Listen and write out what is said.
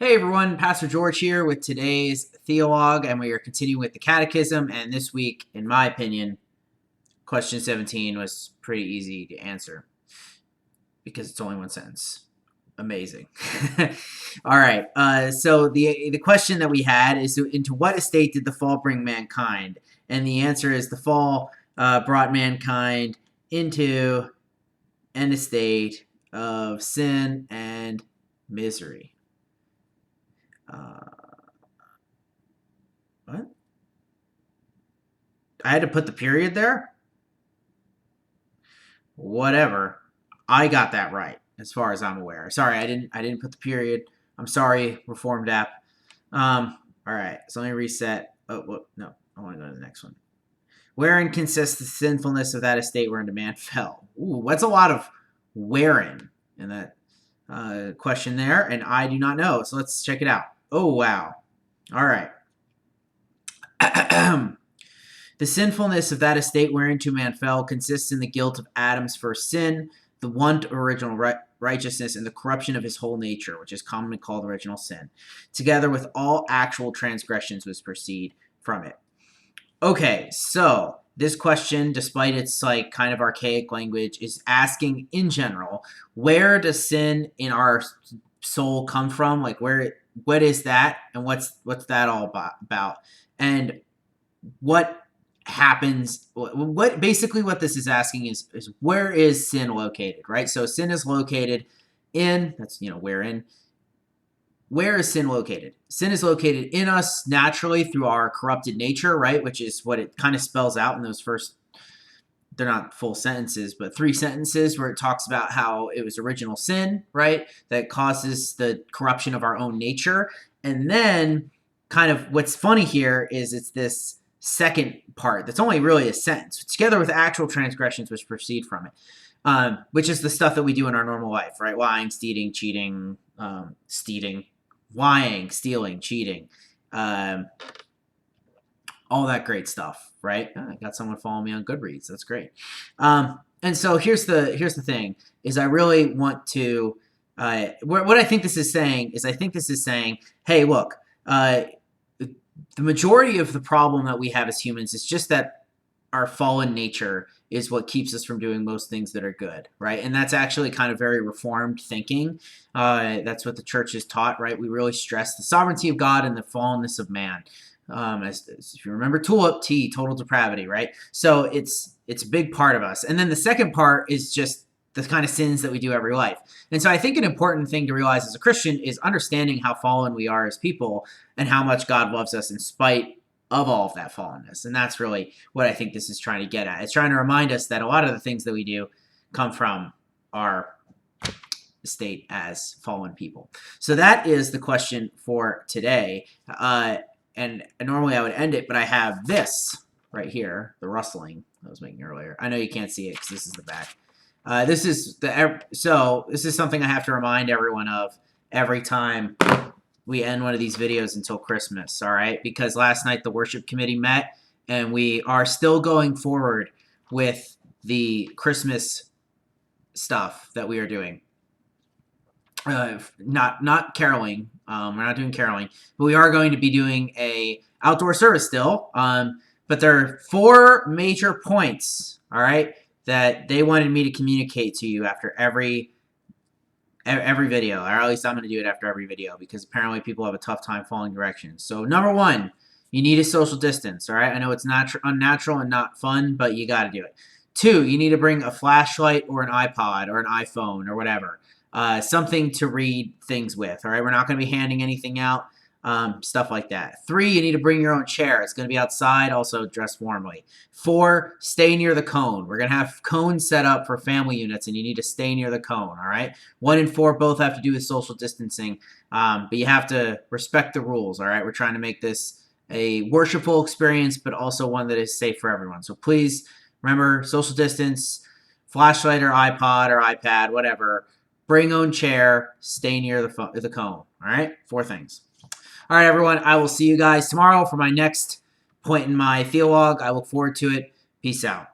Hey everyone, Pastor George here with today's Theologue, and we are continuing with the Catechism. And this week, in my opinion, question 17 was pretty easy to answer because it's only one sentence. Amazing. All right. So the question that we had is, into what estate did the fall bring mankind? And the answer is the fall brought mankind into an estate of sin and misery. What? I had to put the period there? Whatever. I got that right, as far as I'm aware. Sorry, I didn't put the period. I'm sorry, Reformed app. All right, so let me reset. Oh, no, I want to go to the next one. Wherein consists the sinfulness of that estate wherein man fell? Ooh, that's a lot of wherein in that question there, and I do not know. So let's check it out. Oh, wow. All right. The sinfulness of that estate whereinto man fell consists in the guilt of Adam's first sin, the want of original righteousness, and the corruption of his whole nature, which is commonly called original sin, together with all actual transgressions which proceed from it. Okay, so this question, despite its like kind of archaic language, is asking in general, where does sin in our soul come from? Like what is that, and what's that all about? And what happens, what basically what this is asking is where is sin located, right? So sin is located in, that's, wherein. Where is sin located? Sin is located in us naturally through our corrupted nature, right? Which is what it kind of spells out in those first, they're not full sentences, but 3 sentences where it talks about how it was original sin, right? That causes the corruption of our own nature. And then kind of what's funny here is it's this second part that's only really a sentence, together with actual transgressions which proceed from it, which is the stuff that we do in our normal life, right? Lying, stealing, cheating, lying, stealing, cheating, all that great stuff, right? I got someone following me on Goodreads. That's great. And so here's the thing: is I really want to. What I think this is saying is, I think this is saying, hey, look, the majority of the problem that we have as humans is just that our fallen nature is what keeps us from doing most things that are good, right? And that's actually kind of very Reformed thinking. That's what the church is taught, right? We really stress the sovereignty of God and the fallenness of man. As if you remember TULIP, T, total depravity, right? So it's a big part of us. And then the second part is just the kind of sins that we do every life. And so I think an important thing to realize as a Christian is understanding how fallen we are as people and how much God loves us in spite of all of that fallenness. And that's really what I think this is trying to get at. It's trying to remind us that a lot of the things that we do come from our state as fallen people. So that is the question for today. And normally I would end it, but I have this right here, the rustling I was making earlier. I know you can't see it because this is the back. This is something I have to remind everyone of every time we end one of these videos until Christmas, all right? Because last night the worship committee met, and we are still going forward with the Christmas stuff that we are doing. Not caroling. We're not doing caroling, but we are going to be doing a outdoor service still. But there are 4 major points, all right, that they wanted me to communicate to you after every video, or at least I'm going to do it after every video, because apparently people have a tough time following directions. So number 1, you need a social distance, all right? I know it's unnatural and not fun, but you got to do it. 2, you need to bring a flashlight or an iPod or an iPhone or whatever, something to read things with, all right? We're not going to be handing anything out. Stuff like that. 3, you need to bring your own chair. It's going to be outside, also dress warmly. 4, stay near the cone. We're going to have cones set up for family units, and you need to stay near the cone, all right? 1 and 4 both have to do with social distancing, but you have to respect the rules, all right? We're trying to make this a worshipful experience, but also one that is safe for everyone. So please remember, social distance, flashlight or iPod or iPad, whatever. Bring own chair, stay near the cone, all right? 4 things. All right, everyone, I will see you guys tomorrow for my next point in my Theologue. I look forward to it. Peace out.